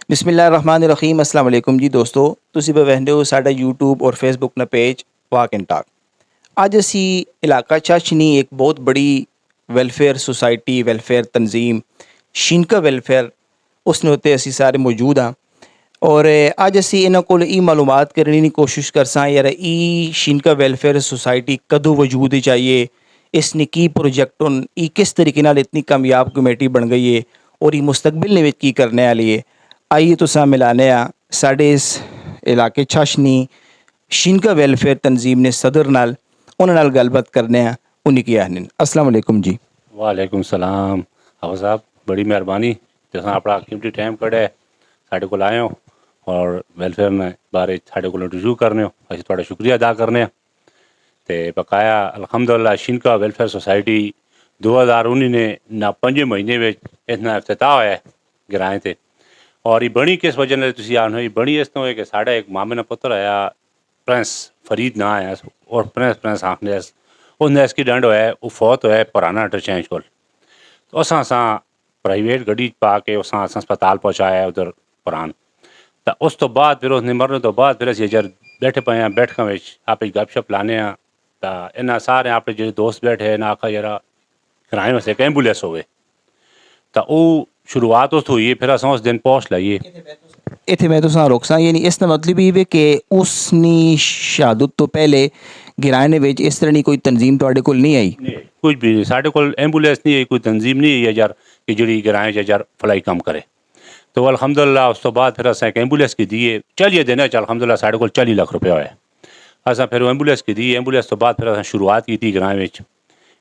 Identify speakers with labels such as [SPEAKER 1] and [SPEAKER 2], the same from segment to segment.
[SPEAKER 1] बिस्मिल्लाहिर्रहमानिर्रहीम अस्सलाम वालेकुम जी दोस्तों, ਤੁਸੀਂ ਬੈਠੇ ਹੋ ਸਾਡਾ YouTube और Facebook ਨਾ पेज वाक एंड टाक। ਅੱਜ ਅਸੀਂ ਇਲਾਕਾ ਚਾਸ਼ਨੀ ਇੱਕ ਬਹੁਤ ਬੜੀ ਵੈਲਫੇਅਰ ਸੁਸਾਇਟੀ ਵੈਲਫੇਅਰ ਤਨਜ਼ੀਮ ਸ਼ਿਨਕਾ ਵੈਲਫੇਅਰ ਉਸਨੇ ਉੱਤੇ ਅਸੀਂ ਸਾਰੇ ਮੌਜੂਦ ਹਾਂ और ਅੱਜ ਅਸੀਂ ਇਹਨਾਂ ਕੋਲ ਇਹ ਮਾਲੂਮਾਤ ਕਰਨ ਦੀ ਕੋਸ਼ਿਸ਼ ਕਰਸਾਂ ਯਾਰ ਇਹ ਸ਼ਿਨਕਾ ਵੈਲਫੇਅਰ ਸੁਸਾਇਟੀ ਕਦੋਂ ਵਜੂਦ ਵਿੱਚ ਆਈ ਹੈ, इसने की प्रोजेक्ट हूँ किस तरीके नाल इतनी कामयाब कमेटी बन गई है और ये मुस्तकबिल ने की करने वाली है। आइए तुसा मिलाने साढ़े इस इलाके छाशनी शिनका वेलफेयर तंजीम ने सदर नाल उन्होंने नाल गलबात करने उन्हीं की आहन। अस्सलाम वालेकुम जी।
[SPEAKER 2] वालेकुम सलाम हाफिज़ साहब, बड़ी मेहरबानी तुसां अपना कीमती टाइम कढ़े साढ़े को आए हो और वेलफेयर ने बारे साढ़े को इंटरव्यू करने हो, असीं तुहाडा शुक्रिया अदा करने ते बकाया अल्हम्दुलिल्लाह शिनका वेलफेयर सोसाइटी 2019 ने ना 5 महीने में इसना इफ्तिताह होया गिराएं थे और ये बनी किस वजह ने तुसीं आन होई बनी इस तो है कि साढ़ा एक मामे ना पुत्र आया प्रिंस फरीद ना आया और प्रिंस आखने उसने इसकी डंड होया वो फौत होया पुराना इंटरचेंज को तो असां प्राइवेट गड्डी पा के असां अस्पताल पहुँचाया उधर पुरान तो उस तो बाद फिर उसने मरने तो बाद फिर असीं जर बैठे पे हैं बैठकों में आप गपशप लाने तो इन्हें सारे अपने जो दोस्त बैठे इन्हें आखा जरा किराए में से एक एंबुलेंस हो गए तो वो शुरुआत उस हुई फिर अस उस दिन पहुँच लाइए
[SPEAKER 1] इतने मैं तो रोकसा यानी इसका मतलब ये है कि उसनी शहादत तो पहले गिराने में इस तरह की कोई तंजीम तुहाडे कोल नहीं आई?
[SPEAKER 2] कुछ भी नहीं साढ़े को एंबुलेंस नहीं है, कोई तंजीम नहीं है यार कि जी गिराएं यार फलाई कम करे तो अलहमदुल्ला उस तो बाद फिर अस एक एंबुलेंस की दिए चलिए देने अलहमदुल्ला साढ़े को 40 लाख रुपया होया असा फिर एंबुलेंस की दी एंबुलेंस तो बाद फिर अस शुरुआत की थी ग्रां में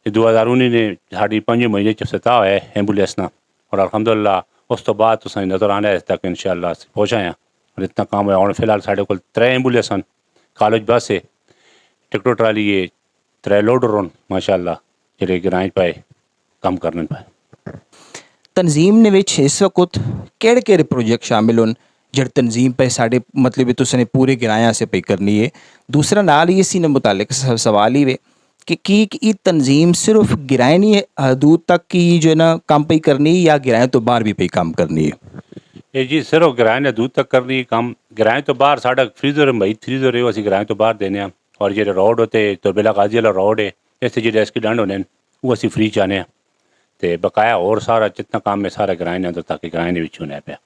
[SPEAKER 2] 2019 ने साड़ी 5 महीने इफ्तिताह है एंबुलेंस ना और अलहमदुल्ला उस तो बाद तो नज़र आने तक इंशाअल्लाह पहुँचाया और इतना काम होया और फिलहाल साढ़े को 3 एंबुलेंस हैं कॉलेज बस है टिकटो ट्राली है 3 लोडर होन माशाअल्लाह जेह्ड़े ग्राएं पाए कम करने पाए।
[SPEAKER 1] तंजीम ने विच इस वक्त केड़े केड़े प्रोजेक्ट शामिल होन जेह्ड़े तंजीम पे साढ़े मतलब तुसने पूरे गिराया से पे करनी है? दूसरा नाल ही इसी ने मुतालिक सवाल ही वे कि ये तंजीम सिर्फ गिराए नहीं हदूद तक की जो है ना काम पे करनी है या गिराए तो बाहर भी पे काम करनी है?
[SPEAKER 2] ये जी सिर्फ गिराए ने दूध तक करनी काम गिराए तो बाहर साढ़ा फ्रीजर मई फ्रीजर है असी गिराए तो बाहर देने और जो रोड होते तो बेला गाजी वाला रोड है इस जो इसकी डंड होने वो असी फ्री चाहने तो बकाया और सारा जितना काम है सारा गिराए ने ताकि गिराए ने बिच होने पे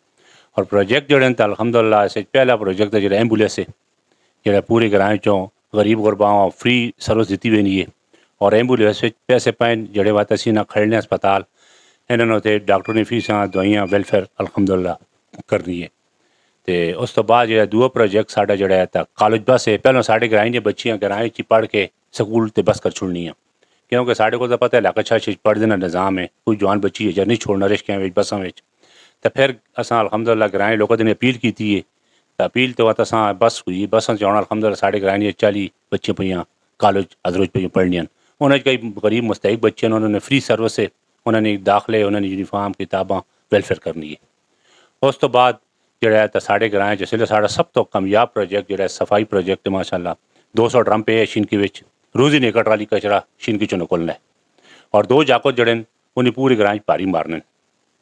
[SPEAKER 2] और प्रोजेक्ट जोड़े तो अलहमदुल्ला से पहला प्रोजेक्ट जो एंबुलेंस है जो पूरे ग्रां चों गरीब गुरबाओं फ्री सर्विस दी वेंदी है और एंबुलेंस पैसे पाइन जड़े वात असी ना खड़ने अस्पताल इन्होंने उत्थे डॉक्टर ने फीसां दवाइयां वेलफेयर अलहमदुल्ला करनी है तो उस तो बाद जो दूआ प्रोजेक्ट साढ़ा जोड़ा है कॉलेज बस है पहलों साढ़े ग्रां दी बच्चियां ग्रां च पढ़ के स्कूल ते बस कर छुड़नी है क्योंकि साढ़े को तो पता है इलाका छाछ पढ़ने का निज़ाम है कोई जवान बच्ची है जर नहीं छोड़ना रिश्कियां बसां तो फिर असां अलहमदुल्ला ग्राएं लोगों ने अपील की थी तो अपील तो असां बस हुई बसा चौना अलहमदुल्ला साढ़े ग्राएं 40 बच्चियां पे कॉलेज अदरोज पे पढ़नियां उन्होंने कई गरीब मुस्तैक बच्चे उन्होंने फ्री सर्विस है उन्होंने दाखले उन्होंने यूनीफॉर्म किताबां वेलफेयर करनी है। उस तो बाद जोड़ा तो साढ़े ग्राएं जिसले साढ़ा सब तो कामयाब प्रोजेक्ट जो सफाई प्रोजेक्ट माशाअल्लाह 200 ड्रम पे है शिनकी विच रोज़ ही निकट वाली कचरा शिनकी चो निकलना है और 2 जाको जड़े उन्हें पूरे ग्रां भारी मारने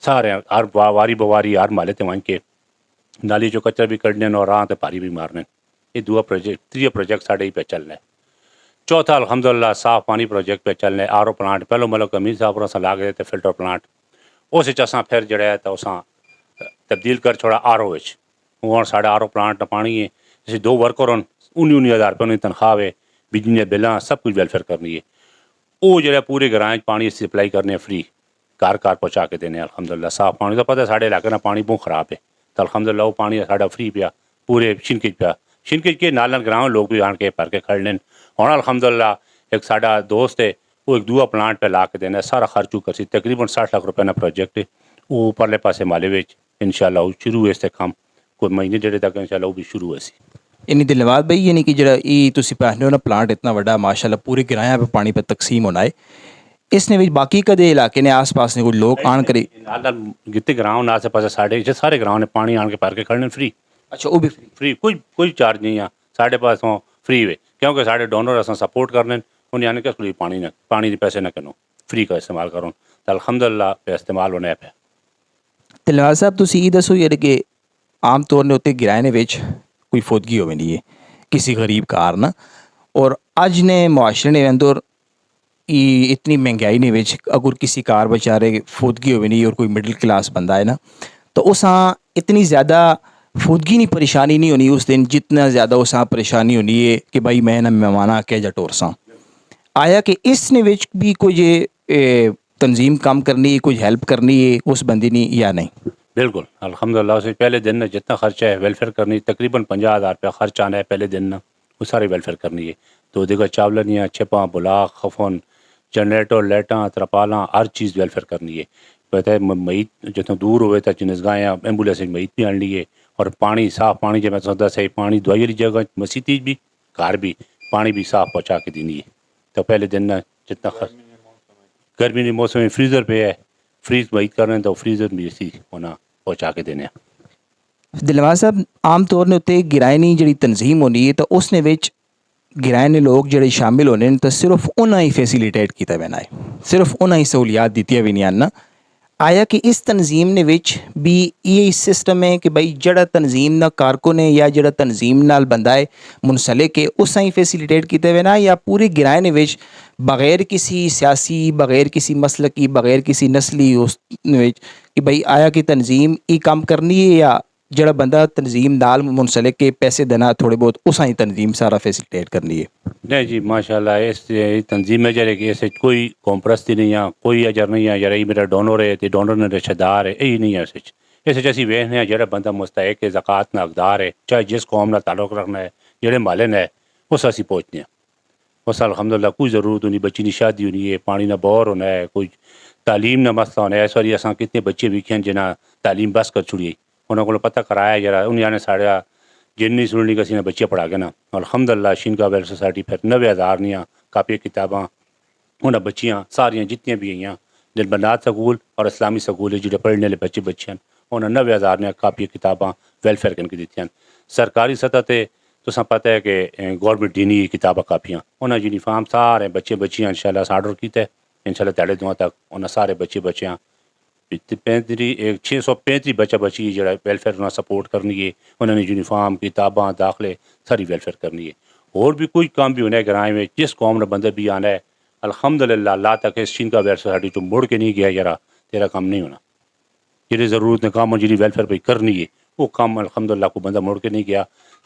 [SPEAKER 2] सारे हर वारी बवारी हर माले ते वहीं के नाली जो कचरा भी कढ़ने और राह ते भारी भी मारने ये दूआ प्रोजेक्ट त्रीया प्रोजेक्ट साढ़े ही पे चलना है। चौथा अलहमदुल्ला साफ पानी प्रोजेक्ट पे चलने आर ओ प्लांट पहलो मतलब कमीज साहब पर ला गए थे फिल्टर प्लांट उस असा फिर जड़ा तो असा तब्दील कर छोड़ा आर ओ हूँ साढ़े आर ओ प्लांट पानी है जैसे 2 वर्कर होन 19,000 रुपये उन्हें तनख्वाह है बिजली बिल्लां सब कुछ वेलफेयर करनी है वो जो पूरे ग्रां पानी सप्लाई करने फ्री घर घर पहुँचा के देने अलहमदुल्ला साफ पानी तो पता है साढ़े इलाके ना पानी बहुत खराब है तो अलहमदुल्ला वो पानी साढ़ा फ्री पिया पूरे शिनकिज पिया शिनकिज के नाल ग्रां लोग भी आन के भर के खड़ लें हूँ अलहमदुल्ला एक साढ़ा दोस्त है वो एक दूआ प्लांट पे ला के देना सारा खर्च कर सी तकरीबन 60 लाख रुपये का प्रोजेक्ट है वो परले पासे माले विच इंशाअल्लाह शुरू है इससे काम कोई महीने जेड़े तक इंशाअल्लाह वो भी शुरू है सी
[SPEAKER 1] यानी दिलवाद भाई यानी कि जरा ये तुसी पहने हो ना प्लांट इतना बड़ा माशाल्लाह पूरे किराया पे पानी पे तकसीम होना है इसने भी बाकी कदे इलाके ने आस पास ने कोई लोग आन करी
[SPEAKER 2] जितने ग्रां आसे पासे सारे ग्रां ने पानी आन के भर के खड़ने फ्री।
[SPEAKER 1] अच्छा वो भी
[SPEAKER 2] फ्री कोई चार्ज नहीं है साढ़े पास फ्री है क्योंकि साढ़े डोनर अस सपोर्ट करने उन्हें आने के पानी के पैसे ना करो फ्री का इस्तेमाल करो तो अलहमदुल्ला पे इस्तेमाल होने पे।
[SPEAKER 1] दिलवाद साहब तुसी ये दसो यार कि ਆਮ ਤੌਰ ਦੇ ਉੱਤੇ ਕਿਰਾਏ ਵਿੱਚ ਕੋਈ ਫੌਤਗੀ ਹੋਵੇ ਨਹੀਂ ਹੈ किसी गरीब कारण और अज ने मुआशरे ने अंदर इतनी महंगाई ने विच अगर किसी कार बेचारे फौतगी होवे नहीं और कोई मिडिल क्लास बंदा है ना तो उस इतनी ज़्यादा फौतगी नहीं परेशानी नहीं होनी उस दिन जितना ज़्यादा उस परेशानी होनी है कि भाई मैं ना मेहमान आके जा टोर सा आया कि इसने विच भी कोई ये तंजीम काम करनी है कोई हेल्प करनी है उस बंदी ने या नहीं।
[SPEAKER 2] बिल्कुल अल्हम्दुलिल्लाह उससे पहले दिन ना जितना खर्चा है वेलफेयर करनी तकरीबन 50,000 रुपया खर्च आना है पहले दिन ना वो सारी वेलफेयर करनी है तो देखो चावलनियाँ छिपा बुलाक खफन जनरेटर लाइटां तरपालां हर चीज़ वेलफेयर करनी है पता है मईत जितना दूर हुए तो जिनसगाह एम्बुलेंस मईत भी आनी है और पानी साफ पानी जब मैं समझता सही पानी दवाई वाली जगह मसीती भी घर भी पानी भी साफ पहुँचा के देनी है तो पहले दिन ना जितना खर्च गर्मी के मौसम में फ्रीज़र पे है फ्रीज मईत कर रहे हैं तो फ्रीज़र भी इसी होना पहुँचा के देने
[SPEAKER 1] दिलवार साहब आम तौर ने उत्ते किराए की जी तंजीम होनी है तो उसने विच किराए ने लोग जोड़े शामिल होने तो सिर्फ उन्हें ही फैसिलिटेट किया जाना है सिर्फ उन्हें ही सहूलियात दी भी नहीं आना आया कि इस तंजीम ने विच भी ये सिस्टम है कि भाई जड़ा तंजीम ना कारकुन है या जड़ा तंजीम नाल बंदा है मुनसलिक है उस ही फैसिलिटेट किए हुए ना या पूरे किराए ने विच बगैर किसी सियासी बगैर किसी मसलकी बगैर किसी नस्ली उस कि भाई आया कि तंजीम ये काम करनी है या जड़ा बंदा तंजीम नाल मुनसलिक के पैसे देना थोड़े बहुत उस ही तंजीम सारा फैसिलिटेट करनी है।
[SPEAKER 2] नहीं जी माशाल्लाह इस तंजीम में जरे कि ऐसे कोई कौमप्रस्ती नहीं है कोई अजर नहीं है जरा मेरा डोनर है तो डोनर ने रिश्तेदार है यही नहीं है ऐसे जैसी वेखने हैं जरा बंदा मुस्तैक है ज़कात ना हकदार है चाहे जिस कौम ना ताल्लुक़ रखना है जेड़े मालिन है उस असी पहुँचने हैं उस अल्हम्दुलिल्लाह कोई ज़रूरत नहीं बच्ची की शादी होनी है पानी ना बोर होना है कोई तालीम ना मसला होना है इस बारी असा कितने बच्चे विखे हैं जिन्हें तालीम बस कर छुड़ी उन्होंने को पता कराया जरा उन्हें साढ़ा जिन्नी सुननी किसी ने बच्चे पढ़ा के ना अल्हम्दुलिल्लाह शिनका वेल सोसाइटी फिर 90,000 नियाँ कापी किताबां उन्हें बच्चियाँ सारियाँ जितनी भी हैं दिलबनात स्कूल और इस्लामी स्कूल जो पढ़ने वाले बच्चे उन्हें 90,000 ने कापी किताबां वेलफेयर कन की दी सरकारी सतह पर तो पता है कि गौरमेंट दीनी किताबां कापियाँ उन्हें यूनीफार्म सारे बच्चे बच्चियाँ इंशाल्लाह आर्डर किया इंशाल्लाह तेरे दुआ तक उन्हें सारे बच्चे बच्चियाँ 635 बच्चा बच्ची जरा वेलफेयर उन्हें सपोर्ट करनी है उन्होंने यूनीफार्म किताबां दाखिले सारी वेलफेयर करनी है और भी कोई काम भी होना है ग्राम में जिस कौम ने बंदा भी आना है अल्हम्दुलिल्लाह अल्लाह तक इस चीन का वेल सोसाइटी तो मुड़ के नहीं गया जरा तेरा काम नहीं होना जिन्हें ज़रूरत ने काम जिन्हें वेलफेयर पर करनी है वो काम अल्हम्दुलिल्लाह को बंदा मुड़ के नहीं गया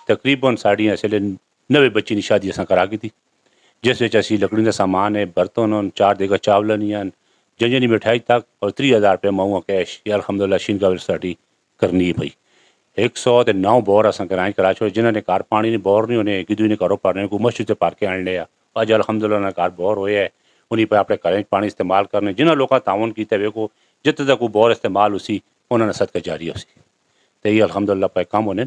[SPEAKER 2] तकरीबन साढ़ियाँ इसलिए 90 बच्ची की शादी असा करा की थी जिस असी लकड़ी का सामान है बर्तन 4 देगा चावल नहीं जंजनी मिठाई तक और 30,000 रुपये माऊँ कैश ये अल्हम्दुलिल्लाह शिन का स्टार्टी करनी है भाई 109 बोर असा कराए करा छोड़े जिन्होंने घर पानी ने बोर नहीं होने गिदू ने घरों भरने को मस्जिद से भर के आने लिया अज अल्हम्दुलिल्लाह घर बोर होए है उन्हीं पर अपने घरें पानी इस्तेमाल करने जिन्होंने लोगों ताउन किया वेखो जितने तक वो बोर इस्तेमाल उसी उन्होंने सदका जारी उसी तो ये अल्हम्दुलिल्लाह पे कम होने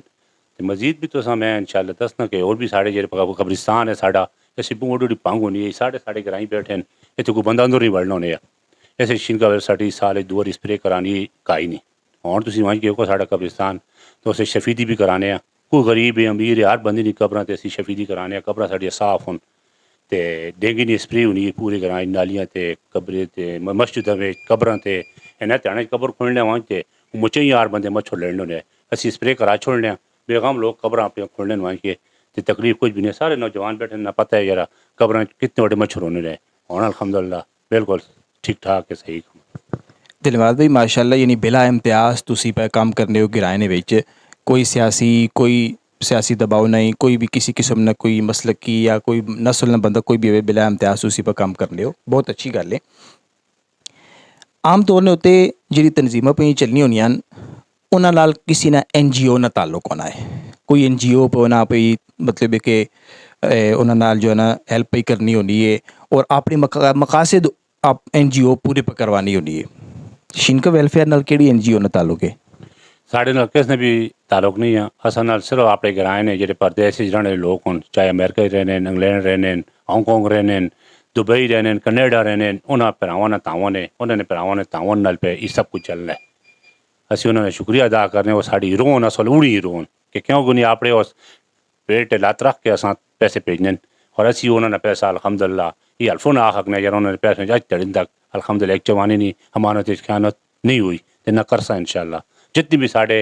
[SPEAKER 2] मजीद भी तो मैं इंशाल्लाह दसना कि और भी साढ़े जो कब्रिस्तान है साढ़ा ऐसी बूढ़ी भंग होनी है साढ़े ग्राई बैठे हैं इतने कोई बंदा अंदर नहीं बढ़ना होने ऐसे शिनका वेबसाइट साल दो बार स्प्रे करानी काई नहीं और तुम वहीं गए साढ़ा कब्रिस्तान तो उसे शफीदी भी कराने कोई गरीब है अमीर है हर बंदी नहीं कब्र तो असी शफीदी कराने कब्र साढ़िया साफ होन तो डेंगी की स्प्रे होनी है पूरे ग्रां नालियां ते कब्रे ते मस्जिद में कब्र ते इन्हें ध्यान कब्र खोलने वहाँ ते मुझे ही यार बंदे मच्छर लड़ने होने असी स्प्रे करा छोड़ने बेगम लोग कब्र अपने खोलने वहाँ के तो तकलीफ कुछ भी नहीं सारे नौजवान बैठे ना पता है जरा कब्र कितने बड़े मच्छर होने रहे और अल्हम्दुलिल्लाह बिल्कुल ठीक ठाक है सही
[SPEAKER 1] दिलवाद भाई माशाल्लाह यानी बिला इम्तियाज़ तुसी पे काम करने हो किराए ने विच कोई सियासी दबाव नहीं कोई भी किसी किस्म ना कोई मसलक की या कोई नस्ल ना बंदा कोई भी बिला इम्तियाज़ तुसी पे काम करने हो बहुत अच्छी गल है। आम तौर ने उत्ते जी तंजीमां पे चलनी होनियां उन्हां नाल किसी ना NGO ना ताल्लुक होना है कोई NGO पे ना पे मतलब है कि उन्हां नाल जो है ना हेल्प पे करनी होनी है और अपने मकासद आप NGO पूरे पर करवानी होनी है शिनका वेलफेयर नाल केड़ी NGO ना ताल्लुक है
[SPEAKER 2] साढ़े नाल किस ने भी ताल्लुक नहीं है असा नाल सिर्फ अपने ग्राएं ने जेडे परदेस रहने लोग हों चाहे अमेरिका रहने इंग्लैंड रहने हांगकॉन्ग रहने दुबई रहने कनेडा रहने उन्होंने भरावां ने तावन है उन्होंने भरावां ने तावन नाल पे ये सब कुछ चलना है असी उन्होंने शुक्रिया अदा करने वो साड़ी रोन असल उड़ी ही रोन कि क्यों गुनी आपने उस पेट लात रख के असा पैसे भेजने और असी उन्होंने पैसा अल्हम्दुलिल्लाह ये अल्फोन आ हकने जरा उन्होंने पैसे जज चढ़िन तक अल्हम्दुलिल्लाह एक जवानी नहीं हमारा खयानत नहीं हुई तो न करसा इंशाल्लाह जितनी भी साढ़े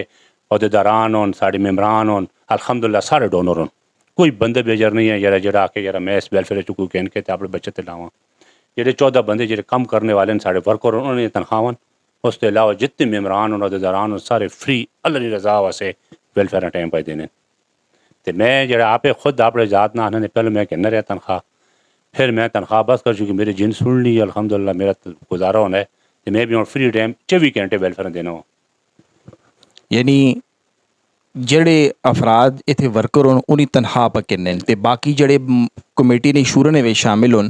[SPEAKER 2] अहदेदारान होन साढ़े मेम्बरान होन अल्हम्दुलिल्लाह सारे डोनर होन कोई बंदे बेजर नहीं है जरा जरा आके जरा मैं इस वेलफेयर च कोई कहन के अपने बच्चे ते लावां जेह्ड़े 14 बंदे जेह्ड़े कम्म करने वाले न साढ़े वर्कर उन्होंने तनखावां उस तो अलावा जितने मेम्बरान होन अहदेदारान होन सारे फ्री अल्लाह दी रज़ा वास्ते वेलफेयर टाइम पाई देने ते मैं जेह्ड़ा आपे खुद अपने जात ना आने पहले मैं कहना रहा तनख्वाह फिर मैं तनख्वाह बस कर चुकी मेरी जिन सुन ली अल्हम्दुलिल्लाह मेरा गुजारा होना है तो मैं भी हूँ फ्री टाइम 24 घंटे वेलफेयर देना हो
[SPEAKER 1] यानी ਜਿਹੜੇ ਅਫਰਾਦ ਇੱਥੇ ਵਰਕਰ ਹੋਣ ਉਹਦੀ ਤਨਖਾਹ ਪੱਕੇ ਨੇ ਤੇ ਬਾਕੀ ਜਿਹੜੇ ਕਮੇਟੀ ਨੇ ਸ਼ੁਰੂ ਨੇ ਵਿੱਚ ਸ਼ਾਮਿਲ ਹੋਣ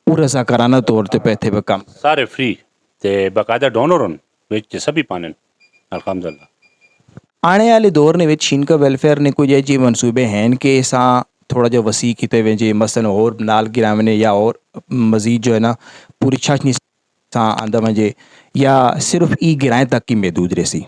[SPEAKER 1] ਉਹ ਰਜ਼ਾਕਾਰਾਨਾ ਤੌਰ ਤੇ ਪੈਸੇ पे ਕੰਮ
[SPEAKER 2] सारे फ्री ते बाकायदा डोनर होन विच सभी पाने अल्हम्दुलिल्लाह
[SPEAKER 1] ਆਉਣੇ ਵਾਲੇ ਦੌਰ ਨੇ ਵਿੱਚ ਸ਼ਿਨਕਾ ਵੈਲਫੇਅਰ ਨੇ ਕੁਝ ਅਜਿਹੇ ਮਨਸੂਬੇ ਹਨ ਕਿ ਸਾਂ ਥੋੜਾ ਜਿਹਾ ਵਸੀ ਕੀਤੇ ਵੇ ਜੇ ਮਸਲਨ ਹੋਰ ਨਾਲ ਗਿਰਾਵੇਂ ਨੇ ਜਾਂ ਹੋਰ ਮਜ਼ੀਦ ਜੋ ਹੈ ਨਾ ਪੂਰੀ ਛਾਛਨੀ ਸਾਂ ਆਂਦਾ ਵਜੇ ਜਾਂ ਸਿਰਫ ਇਹ ਗਿਰਾਏ ਤੱਕ ਹੀ ਮਹਦੂਦ ਰਹੇ ਸੀ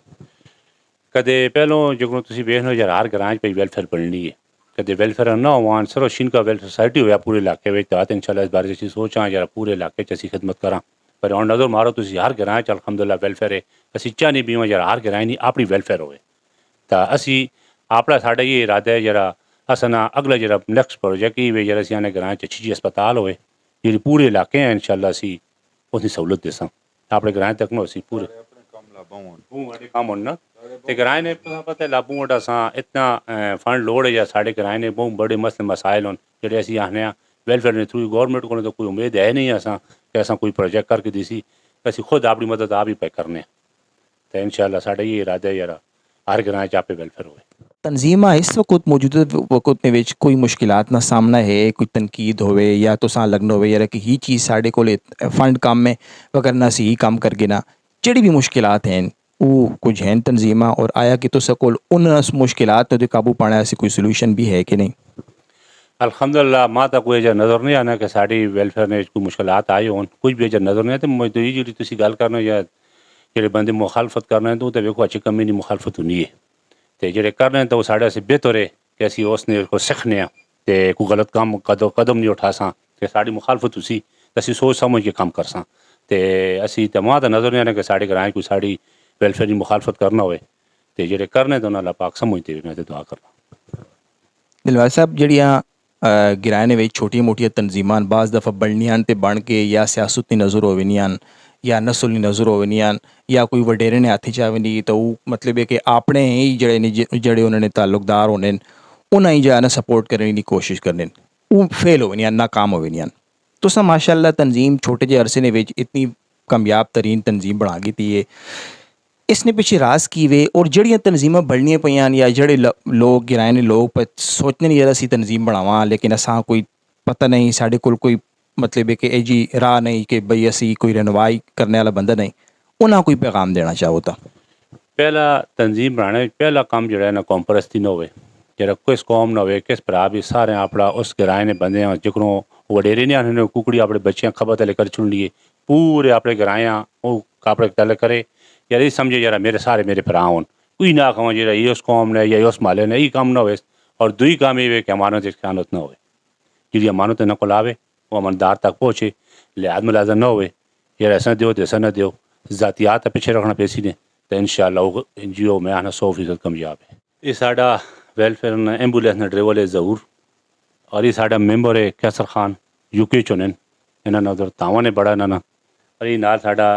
[SPEAKER 2] कदे पहलों जो तुम वेखो यार हर ग्रां च वेलफेयर बननी है कदे वेलफेयर ना होवान सिर्फ शिनका वेलफेयर सोसाइटी होया पूरे इलाके में तो इंशाल्लाह इस बारे च सोचां यार पूरे इलाके च असी खिदमत करां पर हुण नज़र मारो तुम हर ग्रां च अल्हम्दुलिल्लाह वेलफेयर है असी चाहनी भी यार हर ग्रां दी अपनी वेलफेयर होवे तो असी अपना साढ़ा ये इरादा है जरा असां अगला जरा नैक्सट प्रोजेक्ट ये जरा असी आने ग्रां च अच्छी अस्पताल होवे जेह्ड़ी पूरे इलाके हैं इंशाल्लाह असी उसकी सहूलत देसां अपने ग्रां तक न असी पूरे काम होना ते किराए ने पता है लाभू वोट असां इतना फंड लोड़ है या साढ़े किराए ने बहुत बड़े मसले मसाइल होन जेह्ड़े असी आखने वेलफेयर ने थ्रू गौरमेंट को तो कोई उम्मीद है नहीं असां कि असां कोई प्रोजेक्ट करके दिसी असी खुद अपनी मदद आप ही पे करने तो इंशाल्लाह साढ़ा ये इरादा है यार हर ग्रां च आपे वेलफेयर होवे
[SPEAKER 1] तंजीमा इस वक्त मौजूदा वक्त में विच कोई मुश्किलात ना सामना है कोई तनकीद होवे या तुसां लगना होवे यार कि ही चीज़ साढ़े कोल फंड कम है अगर ना सी काम करगे ना जेह्ड़ी भी मुश्किलात हैं वो कुछ हैं तंजीमा और आया कि तुस कोल उन मुश्किलात ते काबू पाने ऐसी कोई सोल्यूशन भी है कि नहीं
[SPEAKER 2] अल्हम्दुलिल्लाह मां तक कोई अजर नज़र नहीं आना कि साड़ी वेलफेयर ने कोई मुश्किलात आई होन कुछ भी अजर नज़र नहीं आते मैं तो ये जी गल करना या जेह्ड़े बंदे मुखालफत करने तो वेखो अच्छी कमी नहीं मुखालफत होनी है तो जेह्ड़े करने तो साढ़े आस्तै बेहतर है कि असी उसने को सिक्खने ते कोई गलत काम कदम नहीं उठासां कि साड़ी मुखालफत उसी तो असी सोच समझ के कम करसां ते असी तो मां तो नज़र नहीं आना कि साढ़े ग्रां कोई साड़ी वेलफेयर की मुखालफत करना होए तो जेह्ड़े करने तो उन्हें अल्लाह पाक समझते हुए मैं तो दुआ करना
[SPEAKER 1] दिलवार साहब जड़ियाँ गिराने में छोटी मोटियां तंजीमान बाज़ दफ़ा बढ़नियां ते बन के या सियासत की नज़र होवनियां या नस्ल की नज़र होवनियां या कोई वडेरे ने हाथी चावनी तो वो मतलब है कि अपने ही जड़े उन्होंने ताल्लुकदार होने उन्हें ही जो सपोर्ट करने की कोशिश करने वो फेल होवनियां नाकाम होवनियां तो सा माशाल्लाह तंजीम छोटे जे अरसे ने इतनी कामयाब तरीन तंजीम बना गई थी इसने पिछे राज की वे और जड़ियाँ तनजीमां बढ़नियां पईयां या जड़े लोग गिराए ने लोग पर सोचने नहीं यार असी तनजीम बनावा लेकिन असा कोई पता नहीं साढ़े कोल कोई मतलब है कि ए जी राह नहीं कि बई असी कोई रहनुमाई करने वाला बंदा नहीं उन्हें कोई पैगाम देना चाहो तो
[SPEAKER 2] पहला तंजीम बनाने पहला काम जो है ना कौम परस्ती ना होवे जरा किस कौम ना होवे किस भरा भी सारे अपना उस गिराए ने बंदे जिक्रों वडेरे ने आने कुकड़ी अपने बच्चियां खबर तले कर चुन लिए पूरे अपने गिराया वो अपने तले करे यार ये समझे यार मेरे सारे मेरे भरा होन कोई ना कहूँ जरा ये उस कौम ने या उस माले ने ये काम ना हो और दुई काम ये कि अमानत खयानत ना हो जी अमानत न को लावे वो अमनदार तक पहुँचे लिहाज मुलाजा ना हो यार ऐसा दो तो ऐसा ना दो ज़ातियात पीछे रखना पैसी ने तो इंशाल्लाह NGO में आना 100% कामयाब है ये साडा वेलफेयर ने एम्बुलेंस ने ड्राइवर है ज़हूर और ये साडा मेंबर है कैसर खान UK चुनन इन्होंने उधर तावा ने बड़ा इन्होंने और ये नाल साडा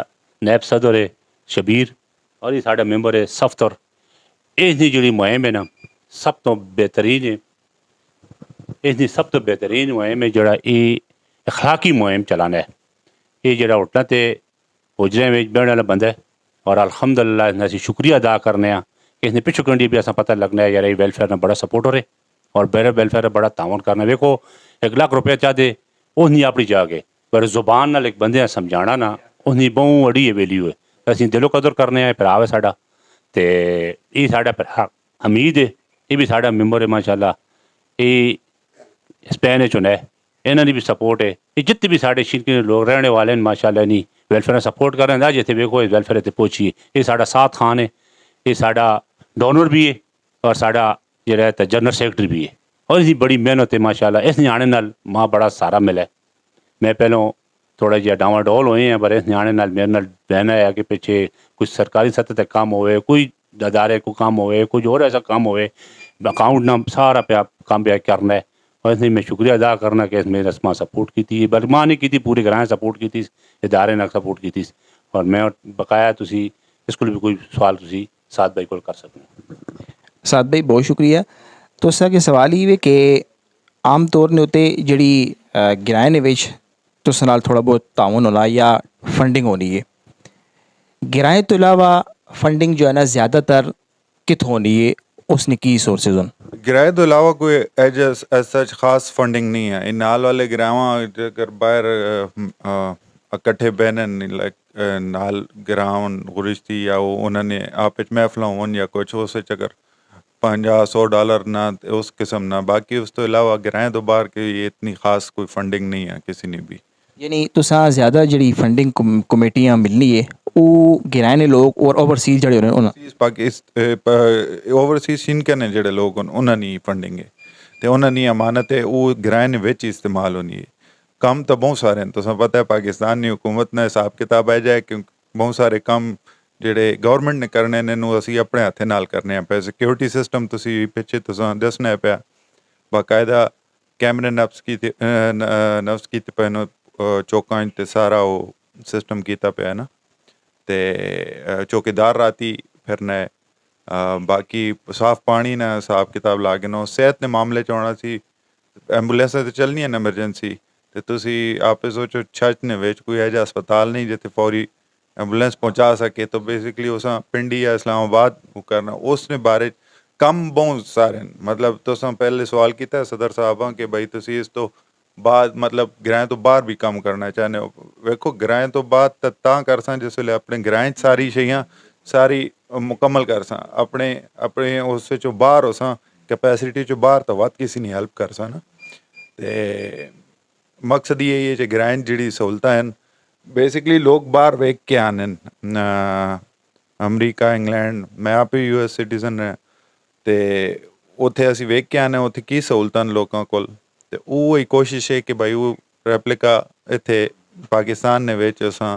[SPEAKER 2] नैब सदर है शबीर और ये साडा मेंबर है सफ्तर इसकी जी मुहिम है ना सब तो बेहतरीन है इसकी सब तो बेहतरीन मुहिम है जरा ये अखलाकी मुहिम चलाना है ये जरा होटलों ते हुजरे में बहने वाला बंदा है और अल्हम्दुलिल्लाह असी शुक्रिया अदा करने कि इसने पिछू कंडी भी असा पता लगना है यार ये वेलफेयर ने बड़ा सपोर्ट हो रहे और बेरे वेलफेयर बड़ा तावन करना देखो 1 लाख रुपया चाहते वो नहीं अपनी जाके पर जुबान नाल एक बंदे समझाना ना उसकी बहुत बड़ी वैल्यू है असी दिलो कदर करने भरा है साडा ते ये साडा भरा हमीद है ये भी साडा मेंबर है माशाल्लाह ये स्पेन चुना है इन्होंने भी सपोर्ट है ये जितने भी साढ़े शिरके लोग रहने वाले हैं माशाल्लाह नहीं वेलफेयर सपोर्ट कर रहे हैं जितने देखो वेलफेयर इतने पहुँची ये साडा साथ खान है ये साडा डोनर भी है और साडा जो है जनरल सेक्रेटरी भी है और इसकी बड़ी मेहनत है माशाल्लाह इस न्याणे नाल मां बड़ा सारा मिला मैं पहलों थोड़ा जिहा डावाडोल होए हैं पर इस न्याणे नाल मेरे नाल बहना है कि पिछे कुछ सरकारी सतह तक काम होए कोई अदारे को कम होए, कुछ और ऐसा काम होए, अकाउंट ना सारा पे काम पे करना है। और इसलिए मैं शुक्रिया अदा करना कि इसमें रस्मा सपोर्ट की थी, बल्कि मां नहीं की थी, पूरे ग्रां सपोर्ट की थी, इदारे ने सपोर्ट की थी। और मैं बकाया तुसी इसको भी कोई सवाल तुसी साथ भाई को कर सकते।
[SPEAKER 1] साद भाई बहुत शुक्रिया। तुसा के सवाल ये कि आम तौर ने उत्ते जिहड़ी ग्राएं ने विच तुस नाल थोड़ा बहुत ताउन होना या फंडिंग होनी है, ग्राएं तो इलावा फंडिंग जो है ना ज़्यादातर कित्थों होनी है, उसने की सोर्सेज होन?
[SPEAKER 3] किराए तो इलावा कोई एज सच खास फंडिंग नहीं है। इन नाल वाले ग्रावां अगर बाहर इकट्ठे बहन लाइक नाल ग्राम गुरिश्ती या उन्होंने आप महफल होन या कुछ उस अगर $50-100 ना उस किस्म ना, बाकी उस तो इलावा ग्राएं तो बाहर की इतनी खास कोई फंडिंग नहीं है किसी ने भी।
[SPEAKER 1] यानी तुसा ज़्यादा जिहड़ी फंडिंग कमेटियां मिलनी है वो ग्राएं ने लोग और ओवरसीज जड़े होने
[SPEAKER 3] ओवरसीज इनके ने जेह्ड़े लोग न उन्हां दी फंडिंग है ते उन्हां दी अमानत है वो ग्राएं ने विच इस्तेमाल होनी है। कम तो बहुत सारे हैं, तुसें पता है पाकिस्तान की हुकूमत ने हिसाब किताब है जाए कि बहुत सारे कम ਜਿਹੜੇ ਗਵਰਨਮੈਂਟ ਨੇ ਕਰਨੇ ਨੇ ਨੂੰ ਅਸੀਂ ਆਪਣੇ ਹੱਥੇ ਨਾਲ ਕਰਨੇ ਆ ਪਏ। ਸਿਕਿਉਰਿਟੀ ਸਿਸਟਮ ਤੁਸੀਂ ਪਿੱਛੇ ਤੁਸੀਂ ਦੱਸਣਾ ਪਿਆ, ਬਾਕਾਇਦਾ ਕੈਮਰੇ ਨਫਸ ਕੀਤੇ ਪਏ ਨੇ ਚੌਕਾਂ 'ਤੇ, ਸਾਰਾ ਉਹ ਸਿਸਟਮ ਕੀਤਾ ਪਿਆ ਨਾ, ਤੇ ਚੌਕੀਦਾਰ ਰਾਤੀ ਫਿਰਨਾ ਹੈ, ਬਾਕੀ ਸਾਫ ਪਾਣੀ ਨਾ ਹਿਸਾਬ ਕਿਤਾਬ ਲਾ ਕੇ ਨਾ ਸਿਹਤ ਦੇ ਮਾਮਲੇ 'ਚ ਆਉਣਾ ਸੀ। ਐਂਬੂਲੈਂਸਾਂ ਤਾਂ ਚੱਲਣੀਆਂ ਨੇ ਐਮਰਜੈਂਸੀ, ਤੇ ਤੁਸੀਂ ਆਪੇ ਸੋਚੋ ਛੱਜ ਨੇ ਵਿੱਚ ਕੋਈ ਇਹੋ ਜਿਹਾ ਹਸਪਤਾਲ ਨਹੀਂ ਜਿੱਥੇ ਫੌਰੀ एम्बुलेंस पहुंचा सके, तो बेसिकली उस पिंडी या इस्लामाबाद वो करना उसने बारे कम बहुत सारे मतलब तुस पहले सवाल किया सदर साहब कि भाई तुसी इस तो बाद मतलब ग्राएं तो बाहर भी कम करना चाहते हो। वेखो ग्राएं तो बाद तां कर सा जिस वेले अपने ग्राएं सारी शैयां सारी मुकम्मल कर सा, अपने अपने उस चो बाहर हो सा कैपेसिटी चो बाहर तो वध किसी ने हेल्प कर सा ना। ते मकसद ये है कि ग्राएं जिहड़ी सहूलतां हैं बेसिकली लोग बाहर वेख के आने, अमरीका इंग्लैंड, मैं आप ही US सिटीजन है, तो उत्थे असी वेख के आने उत्थे की सहूलतां लोगों को, तो वो ही कोशिश है कि भाई वो रेप्लिका इत्थे पाकिस्तान ने विच असां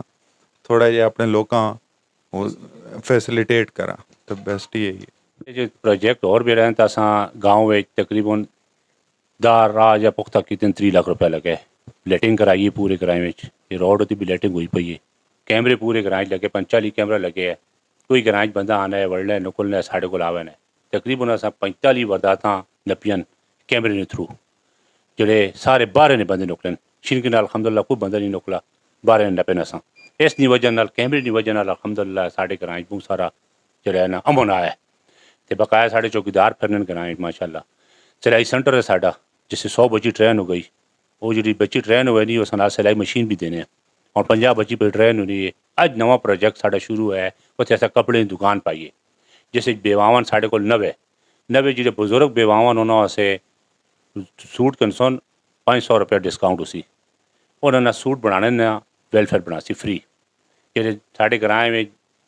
[SPEAKER 3] थोड़ा जिहा अपने लोगों फैसिलिटेट करा, तो बेस्ट ही है।
[SPEAKER 2] जो प्रोजेक्ट और भी रहन तो असां गाँव में तकरीबन दार राह या पुख्ता कितने 3 लाख रुपया लगे, लाइटिंग कराई पूरे ग्रां में, ये रोड होती भी लाइटिंग हुई पई है, कैमरे पूरे ग्रां लगे 45 कैमरा लगे है, कोई ग्रां बंदा आना है वड़ना है निकलना है साढ़े को आवे है, तकरीबन अस 45 वारदात नपियन कैमरे ने थ्रू, जेह्ड़े सारे बाहर ने बंदे निकलन, शिनक नाल अलहमदुलिल्लाह कोई बंदा नहीं निकला, बाहर ने नपे असां इस दी वजह नाल कैमरे की वजह नाल अलहमदुलिल्लाह साढ़े ग्रां बहुत सारा जेह्ड़ा है ना अमन आया है। तो बकाया साढ़े चौकीदार फिरन ग्रां माशाअल्लाह। सिलाई सेंटर है साडा, जिससे 100 बच्ची ट्रेन हो गई, वो जी बच्ची ट्रेन हुए नहीं उस सिलाई मशीन भी देने और 50 बच्ची पर ट्रेन होनी है। अज नवा प्रोजेक्ट साडा शुरू है, उत्थे असां कपड़े की दुकान पाई है, जिस बेवावन साढ़े को नवे जो बजुर्ग बेवावन उन्होंने वास्ते सूट कंसन 500 रुपया डिस्काउंट उसी उन्होंने सूट बनाने ना वेलफेयर बना सी फ्री, जेह्ड़े साढ़े ग्रां में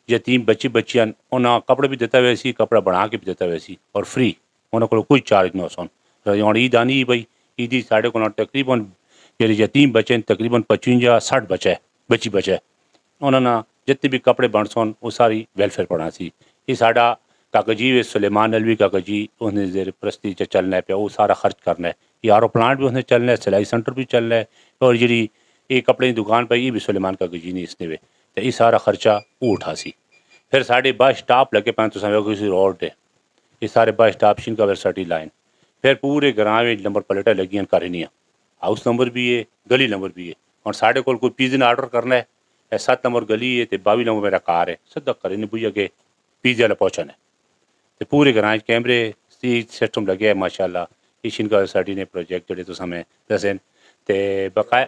[SPEAKER 2] यतीम बच्चियां उन्हें कपड़े भी दिता हुए सी, कपड़ा बना के भी दिता हुए सी और फ्री, उन्होंने को कोई चार्ज ना सन। हुण ईद आनी भाई, ईदी साढ़े को तकरीबन जेह्ड़े यतीम बच्चे तकरीबन 55-60 बच्चे उन्होंने जितने भी कपड़े बन सन वो सारी वेलफेयर पढ़ा सी। ये साडा काका जी सुलेमान अलवी काका जी उन्हें जेर प्रस्ती च चलना पे, वो सारा खर्च करना है, ये आरो प्लांट भी उन्हें चलना है, सिलाई सेंटर भी चलना है, और जी ये कपड़े की दुकान पाई ये भी सुलेमान काका जी ने इसने वे, तो ये सारा खर्चा वो उठा सी। फिर साढ़े बस स्टाप लगे पाए तो किसी रोड है, ये सारे बस स्टाप शिनका वर्सिटी लाइन, फिर पूरे ग्रां में नंबर प्लेटां लगियां करनियां, हाउस नंबर भी है गली नंबर भी है, और साढ़े कोई पिज़्ज़ा ऑर्डर करना है 7 नंबर गली है तो 22 नंबर मेरा कार है, सीधा घर नहीं पुज्ज अगे पिज़्ज़ा वाला पहुँचना है। तो पूरे ग्रां कैमरे सिस्टम लगे है माशाअल्लाह। ये शिनका वर्सिटी ने प्रोजेक्ट जोड़े तुस हमें दसे, तो बकाया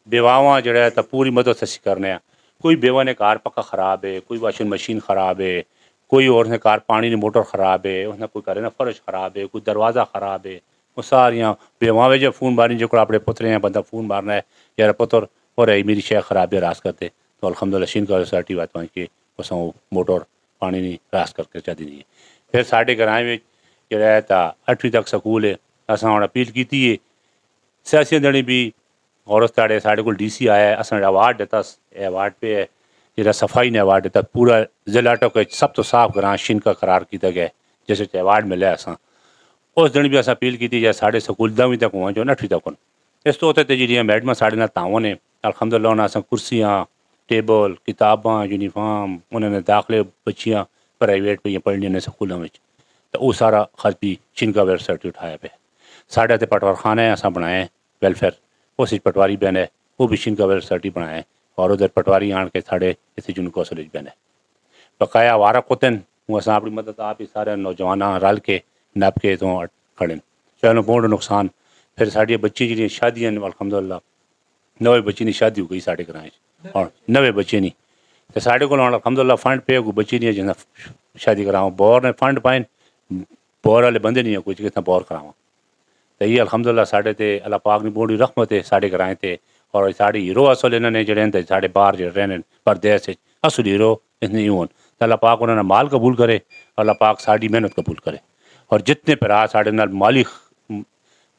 [SPEAKER 2] बेवावां जो तो पूरी मदद असी करने, कोई बेवा ने कार पक्का ख़राब है, कोई वाशिंग मशीन ख़राब है, कोई और ने कार पानी की मोटर ख़राब है, उसने कोई करे ना फर्श ख़राब है, कोई दरवाज़ा ख़राब है, वो सारियां बेवावे जो फ़ोन मारनी जो अपने पुत्रे हैं बंदा फ़ोन मारना है यार पुत्र और मेरी शय ख़राब है रास करते, तो अल्हम्दुलिल्लाह शिनका सोसाइटी बात पहुँच के उस मोटर पानी नहीं रास करके चाह दी है। फिर साढ़े ग्रां में जो था 8वीं तक स्कूल है, अस हम अपील की है सियासी जने भी और साढ़े को DC आया है, अस अवार्ड दिता, अवार्ड पे ਜਿਹੜਾ ਸਫਾਈ ਨੇ ਅਵਾਰਡ ਦਿੱਤਾ ਪੂਰਾ ਜ਼ਿਲ੍ਹਾ ਟੋਕੇ ਸਭ ਤੋਂ ਸਾਫ਼ ਗ੍ਰਾਂ ਸ਼ਿਨਕਾ करार ਕੀਤਾ ਗਿਆ ਜਿਸ ਵਿੱਚ ਅਵਾਰਡ ਮਿਲਿਆ ਅਸਾਂ ਉਸ ਦਿਨ ਵੀ ਅਸਾਂ ਅਪੀਲ ਕੀਤੀ ਜਾਂ ਸਾਡੇ ਸਕੂਲ 10ਵੀਂ ਤੱਕ ਹੋਣ ਜੋ 8ਵੀਂ ਤੱਕ ਹੋਣ ਇਸ ਤੋਂ ਉੱਤੇ ਤੇ ਜਿਹੜੀਆਂ ਮੈਡਮਾਂ ਸਾਡੇ ਨਾਲ ਤਾਉਨ ਨੇ ਅਲਹਮਦੁਲਿਲਾ ਉਹਨਾਂ ਅਸਾਂ ਕੁਰਸੀਆਂ ਟੇਬਲ ਕਿਤਾਬਾਂ ਯੂਨੀਫਾਰਮ ਉਹਨਾਂ ਨੇ ਦਾਖਲੇ ਬੱਚੀਆਂ ਪ੍ਰਾਈਵੇਟ ਪਈਆਂ ਪੜ੍ਹਨੀਆਂ ਨੇ ਸਕੂਲਾਂ ਵਿੱਚ ਤਾਂ ਉਹ ਸਾਰਾ ਖਰਚ ਵੀ ਸ਼ਿਨਕਾ ਵੈਲਫੇਅਰ ਤੇ ਉਠਾਇਆ ਪਿਆ ਸਾਡੇ ਤੇ ਪਟਵਾਰਖਾਨਾ ਹੈ ਅਸਾਂ ਬਣਾਇਆ ਵੈਲਫੇਅਰ ਉਸ ਵਿੱਚ ਪਟਵਾਰੀ ਬੈਨ ਹੈ ਉਹ ਵੀ ਸ਼ਿਨਕਾ ਵੈਲਫੇਅਰ ਤੇ ਬਣਾਇਆ और उधर पटवारी आन के साढ़े इतने जून कौशल बने बकाया वारा कुतन हूँ अस अपनी मदद आप ही सारे नौजवान रल के नप के तो खड़े चलो बहुत नुकसान फिर साड़ी बच्ची जी शादियां अलहमदुल्ला 9 बच्ची की शादी हो गई साढ़े ग्रां और 9 बच्चे नहीं तो साढ़े को अलहमदुल्ला फंड पे बच्ची नहीं जिन्हें शादी कराओ बोर ने फंड पाए बोर वाले बंदे नहीं है कुछ कितना बोर करावा तो ये अलहमदुल्ला साढ़े ते अल्लाह पाक की बड़ी रहमत है साढ़े ग्रां ते और साढ़े हीरो असल इन्होंने जड़े साढ़े बाहर जो रहने परदेस असल हीरो इतने यूं तो अल्लाह पाक उन्होंने माल कबूल करे अल्लाह पाक साड़ी मेहनत कबूल करे और जितने भरा साढ़े नाल माली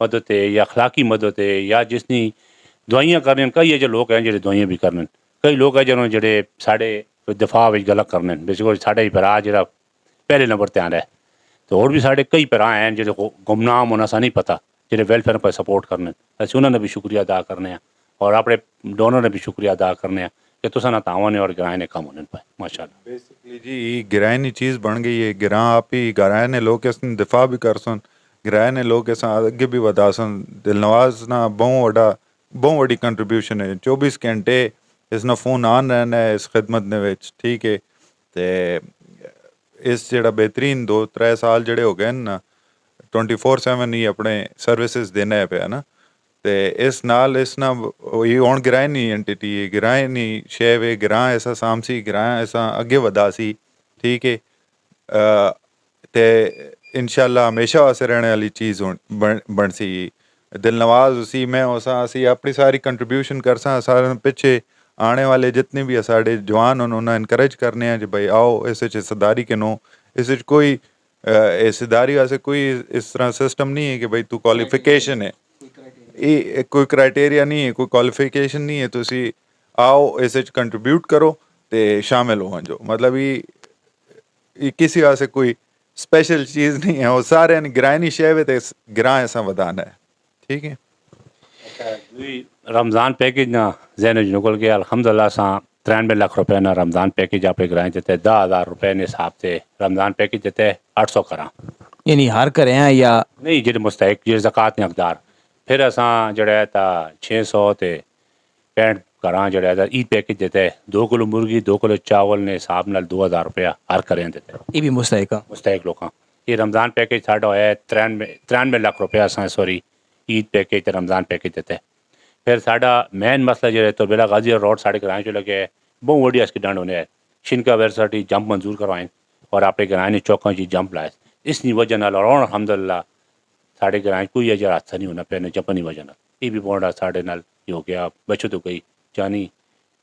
[SPEAKER 2] मदद है या अखलाकी मदद है या जिसनी दवाइयाँ करने कई जो लोग हैं जो दवाइयाँ भी करने कई लोग हैं जो जोड़े साढ़े दफा गलत करने बेसिकली साढ़े भरा जो पहले नंबर ते आना है तो और भी साढ़े कई भरा हैं जो गुमनाम होना सा नहीं पता जो वेलफेयर पर सपोर्ट करने असं उन्होंने भी शुक्रिया अदा करने और अपने डोनर ने भी शुक्रिया अदा करने कि तुसा ना तावन और गिराए ने कम होने पाए माशाल्लाह
[SPEAKER 3] बेसिकली जी गिरायनी चीज़ बन गई है गिरा आप ही गिराए ने लोग इस दिफा भी कर सुन गिराए ने लोग इस अगे भी वधा सुन दिलनवाज ना बहुत वड्डी कंट्रीब्यूशन है 24 घंटे इसना फोन आन रहना है इस खिदमत ने ठीक है ते इस जेड़ा बेहतरीन 2-3 साल जड़े हो गए ना 24/7 ही अपने सर्विसेज देना है पे है ना ते इस नाल इस ना ये हुण गिराए नहीं एंटिटी है गिराए नहीं शैव है गिरां ऐसा सामसी गिरां ऐसा अगे वधा सी ठीक है ते इंशाल्लाह हमेशा वास्ते रहने वाली चीज़ बन सी दिलनवाज उसी मैं उसा असी अपनी सारी कंट्रीब्यूशन कर सा सारे पिछे आने वाले जितने भी साढ़े जवान उन्होंने इनकरेज करने हैं जी भाई आओ इस हिस्सेदारी के नो इस कोई हिस्सेदारी वास्ते कोई इस तरह सिस्टम नहीं है कि भाई तू क्वालिफिकेशन है ये कोई क्राइटेरिया नहीं है कोई क्वालिफिकेशन नहीं है तुसी आओ इस कंट्रीब्यूट करो ते शामिल हो जो मतलब ये किसी वास्ते कोई स्पेशल चीज़ नहीं है वो सारे गिरायनी शहर ते गिरां ऐसा वधाना है ठीक है
[SPEAKER 2] रमज़ान पैकेज ना जैन निकल के अलहमदुल्ला सा 93 लाख रुपए ना रमज़ान पैकेज आप गिराए देते 10,000 रुपए ने हिसाब से रमज़ान पैकेज देते 800 करा
[SPEAKER 1] यानी हर करें या
[SPEAKER 2] नहीं जो मुस्तक जो ज़कात ने हकदार फिर असां जड़ा था 600 ते 65 करा जड़ा था ईद पैकेज देते 2 किलो मुर्गी 2 किलो चावल ने हिसाब नाल 2,000 रुपया हर करें देते
[SPEAKER 1] ये भी मुस्तक
[SPEAKER 2] लोग ये रमज़ान पैकेज साढ़ा है 93 लाख रुपया असां सॉरी ईद पैकेज ते रमज़ान पैकेज देते फिर साढ़ा मेन मसला जो है तो बेला गाजी रोड साढ़े ग्रां चो लगे बहुत वड्डी अस डंड होने शिनका वैलफेयर जंप मंजूर करवाएं और अपने ग्रां ने चौकों की जंप लाए इसकी वजह नाल और अलहमदुलिल्लाह साढ़े ग्रां कोई अजर हादसा नहीं होना पैने जपनी वजह नाल ये भी बहुत साढ़े नाल हो गया बचत हो गई जानी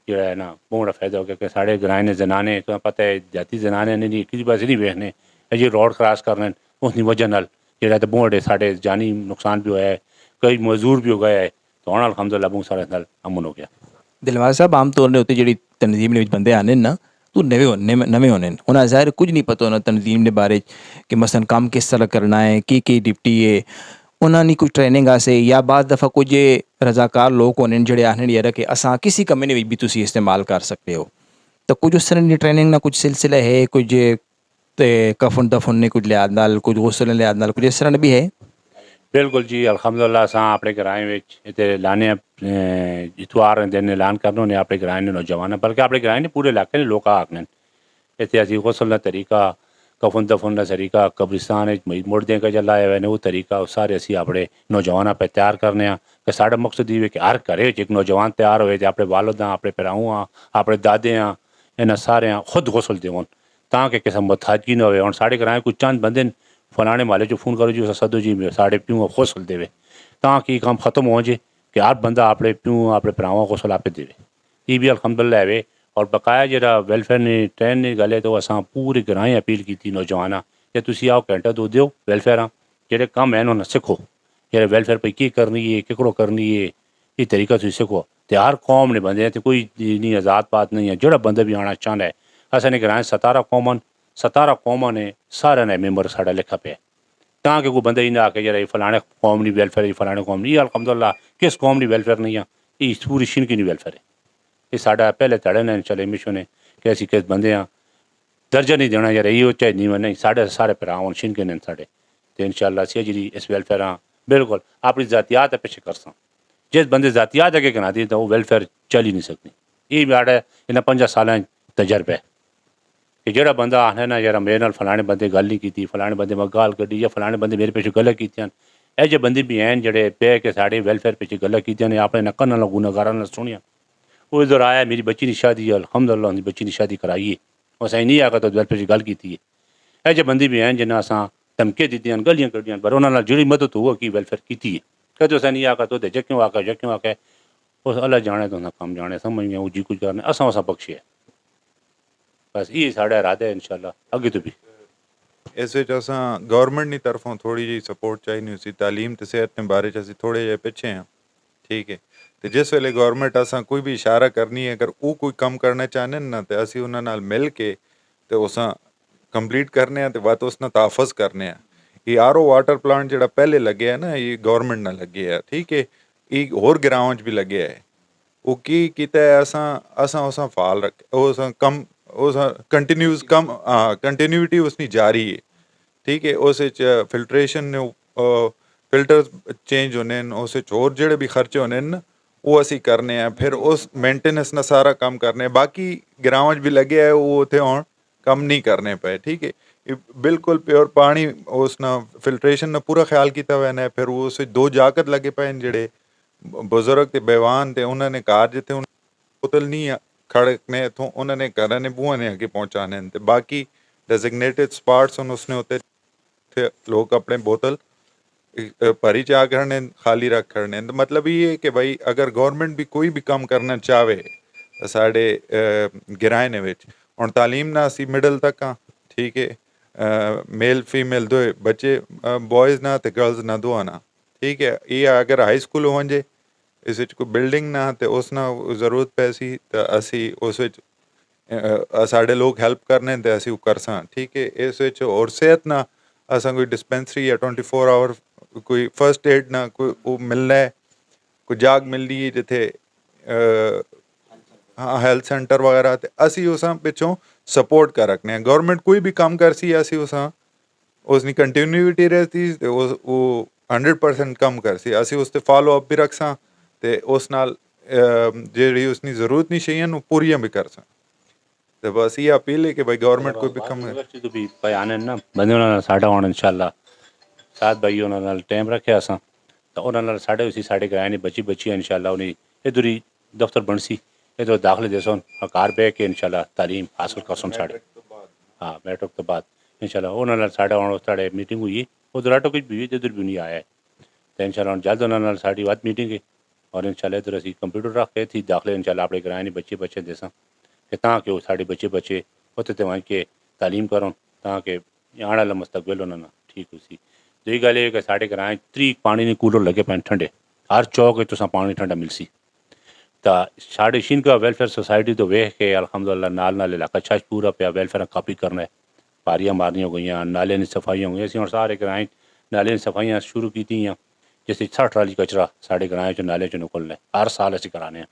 [SPEAKER 2] जो है ना बहुत फायदा हो गया कि साढ़े ग्रां ने जनाने तो पता है जाती जनाने नहीं किसी पास नहीं वेखने अजय रोड क्रॉस करने उसकी वजह नाल जो तो बहुत साढ़े जानी नुकसान भी होया है कई मजदूर भी हो गए है तो हूँ अलहमदुलिल्लाह बहुत सारे नाल अमन हो गया
[SPEAKER 1] दिलवाज साहब आम तौर ने उत्ते जी तनजीम ने बंदे आने ना तो नवे होने उन्हें ज़ाहिर कुछ नहीं पता होना तनजीम के बारे कि मसन काम किस तरह करना है की डिप्टी है उन्होंने कुछ ट्रेनिंग आसे या बाद दफ़ा कुछ रजाकार लोग होने जड़े आखने यार कि असा किसी कमे ने भी तुसी इस्तेमाल कर सकते हो तो कुछ उस तरह की ट्रेनिंग ना कुछ सिलसिला है कुछ कफन दफन ने कुछ लिहाज नाल कुछ गौसल लिहाज नाल कुछ इस तरह भी है
[SPEAKER 2] बिल्कुल जी अलहमदुलिल्लाह असां अपने ग्रां में इतने लाने इतवार दिन ऐलान करने होने अपने ग्रां ने नौजवान बल्कि अपने ग्रां ने पूरे इलाके ने लोग आखने इतने असी गौसल का तरीका कफन दफन का तरीका कब्रिस्तान मुर्दे का जला है वो तरीका सारे असी अपने नौजवान पर तैयार करने कि साढ़ा मकसद ये कि हर घरे एक नौजवान तैयार होए अपने वालद अपने भराऊँ अपने दादे इन्हें सारे खुद गौसल देवन ताकि किसी मुताजगी न हो साढ़े ग्रां कुछ चंद बंदे फलाने माले जो फोन करो जी सदो जी साढ़े प्यूँ गौसल देवे ताकि काम खत्म हो जाए कि हर बंदा अपने प्यूँ अपने भरावान गौसल आपे देवे ये भी अलहमदुलिल्लाह है और बकाया जरा वेलफेयर ने ट्रेन ने गल है तो असां पूरे ग्रां अपील की नौजवाना कि तुसी आओ घंटा दो दो वेलफेयर जेडे कम हैं उन्हें सीखो जेडे वेलफेयर पर की करनी है केकड़ो करनी है ये तरीका तुम सीखो ते हर कौम ने बंदे ते कोई नहीं आज़ाद पात नहीं है जेड़ा बंदा भी आना चाहता है असें ने ग्रां 17 कौमां ने सारे ने मेंबर साढ़ा लिखा पे तां कि कोई बंदा ही ना आके यार फलाने कौम दी वेलफेयर फलाने कौम नहीं अल्हम्दुलिल्लाह किस कौम दी वेलफेयर नहीं है ये पूरी शिनकी दी वेलफेयर है ये साढ़ा पहले धड़े ने चले मिशन है कि असी किस बंदे हाँ दर्जा नहीं देना यार ये चाहे नहीं नहीं साढ़े सारे भरा हूँ शिनके ने साढ़े तो इंशाअल्लाह असी जी इस वेलफेयर हाँ बिल्कुल अपनी जातियात पिछे कर सा जिस बंदे जातियात अगे कना दी तो वो वेलफेयर चल ही नहीं सकती ये साढ़े इन्हें 5 साल तजर्बा है कि जेड़ा बंदा आखना ना यार मेरे नाल फलाने बंदे गल नहीं की फलाने बंदे मैं गाल कड्ढी या फलाने बंदे मेरे पिछे गल्लां कीतियां ਇਹ जे बंदे भी हैं जेड़े पे के साढ़े वेलफेयर पिछे गल्लां कीतियां ने अपने नक्कां नाल गुनाहगारां नाल सुनिया वो इधर आया मेरी बच्ची की शादी अल्हम्दुलिल्लाह उनकी बच्ची की शादी कराई है और सही नहीं आकर तो वेलफेयर की गल की है ਇਹ जे बंदे भी हैं जिन्हें असां धमके दित्तियां गलियां कड्ढियां पर उन्हां नाल जेड़ी मदद हुआ की वेलफेयर की है कदों असें नहीं आकर तो जक्यों आके उस अल्लाह जाने तो कम जाने समझ गए वो जी कुछ करने असां बख्शे बस ये साढ़ा इरादा है इंशाअल्लाह अगे तो भी
[SPEAKER 3] इस विच असां गौरमेंट दी तरफों थोड़ी जी सपोर्ट चाहिए उसी तालीम ते सेहत दे बारे च असीं थोड़े जे पिछे हैं ठीक है ते जिस वेले गौरमेंट असां कोई भी इशारा करनी है अगर वो कोई कम करना चाहने ना ते असीं उन्हां नाल मिल के ते उसां कंप्लीट करने हैं ते वत उस नाल तहफ़्फ़ुज़ करने हैं ये आर ओ वाटर प्लांट जेड़ा पहले लगे है ना ये गौरमेंट नाल लगे है ठीक है ये होर ग्रावां च भी लगे है वो की कीता है असां उसां फाल रख उसां कम उसां कंटिन्यूस कम कंटिन्यूटी उसनी जारी है ठीक है उस फिल्ट्रेशन ने फिल्टर चेंज होने उस होर जेड़े भी खर्चे होने न वो असी करने हैं फिर उस मेंटेनेंस ना सारा काम करने हैं बाकी ग्रावां च भी लगे है वो उत्थे हुण कम नहीं करने पे ठीक है ये बिल्कुल प्योर पानी उस ना फिल्ट्रेशन ना पूरा ख्याल किया हुआ है फिर वो उस 2 जाकत लगे पे जेड़े बुजुर्ग ते बेवान ते उन्होंने घर जिते बोतल नहीं खड़कने इतों उन्होंने घर ने बूहा ने अगे पहुँचाने ते बाकी डेजिग्नेटेड स्पॉट्स उसने उत्ते लोग अपने बोतल भरी चा करने खाली रख करने तो मतलब ये है कि भाई अगर गवर्नमेंट भी कोई भी काम करना चाहे साढ़े गिराने विच हुण तालीम ना असी मिडल तक हाँ ठीक है मेल फीमेल दो बच्चे बॉयज़ ना ते गर्ल्स ना दो ना ठीक है ये अगर हाई स्कूल वंजे इस विच कोई बिल्डिंग ना ते उस ना जरूरत पैसी तो असी उस विच साढ़े लोग हेल्प करने ते असी कर सा ठीक है इस विच और सेहत ना असां कोई डिस्पेंसरी या 24 आवर कोई फर्स्ट एड ना कोई वो मिलना है कोई जाग मिल रही है जिथे हाँ हेल्थ सेंटर वगैरह ते असी उसां पिछों सपोर्ट कर रखने हैं गवर्नमेंट कोई भी काम कर सी असी उसां उसकी कंटिन्यूटी रहती ते वो 100% कम कर सी असी उस ते फॉलो अप भी रख सा ते उस नाल जेड़ी उसकी जरूरत नहीं चाहिए वो पूरियां भी कर सा तो बस ये अपील है कि भाई गवर्नमेंट कोई भी कम
[SPEAKER 2] तो भी बयान है ना बंदे उन्होंने साढ़ा होना इंशाअल्लाह साथ भाई उन्होंने टाइम रखे असां तो उन्होंने साढ़े उसी साढ़े ग्रां ने बची इंशाअल्लाह उन्हें इधर ही दफ्तर बनसी इधर दाखिले दे सन घर बह के इंशाअल्लाह तालीम हासिल कर सन साढ़े हाँ बैठक तो बाद इंशाअल्लाह उन्होंने साढ़े आने साढ़े मीटिंग हुई उधर आटो कुछ भी इधर भी नहीं आया है तो इंशाअल्लाह जल्द उन्होंने साड़ी बात मीटिंग है और इंशाअल्लाह इधर असी कंप्यूटर रख के थी दाखिले इंशाअल्लाह अपने ग्रां ने बच्चे देसां कि ताकि वो साढ़े बच्चे उत्थे वहीं के तालीम करन ताकि आने वाला मुस्तकबिल उन्होंने ठीक उसी दूई गल ये कि साढ़े ग्रां 3 पानी ने कूलर लगे पे ठंडे हर चौक तुसां पानी ठंडा मिलसी तो साढ़े शिनका वेलफेयर सोसाइटी तो वेख के अल्हम्दुलिल्लाह नाल इलाका छा पूरा पे वेलफेयर कापी करना है पारियां मारनियां गई नाले की सफाइयां हुई असीं सारे ग्रां नाले की सफाइयां शुरू की जैसे 60 ट्राली कचरा साढ़े ग्रां नाले च निकलना है हर साल असीं कराने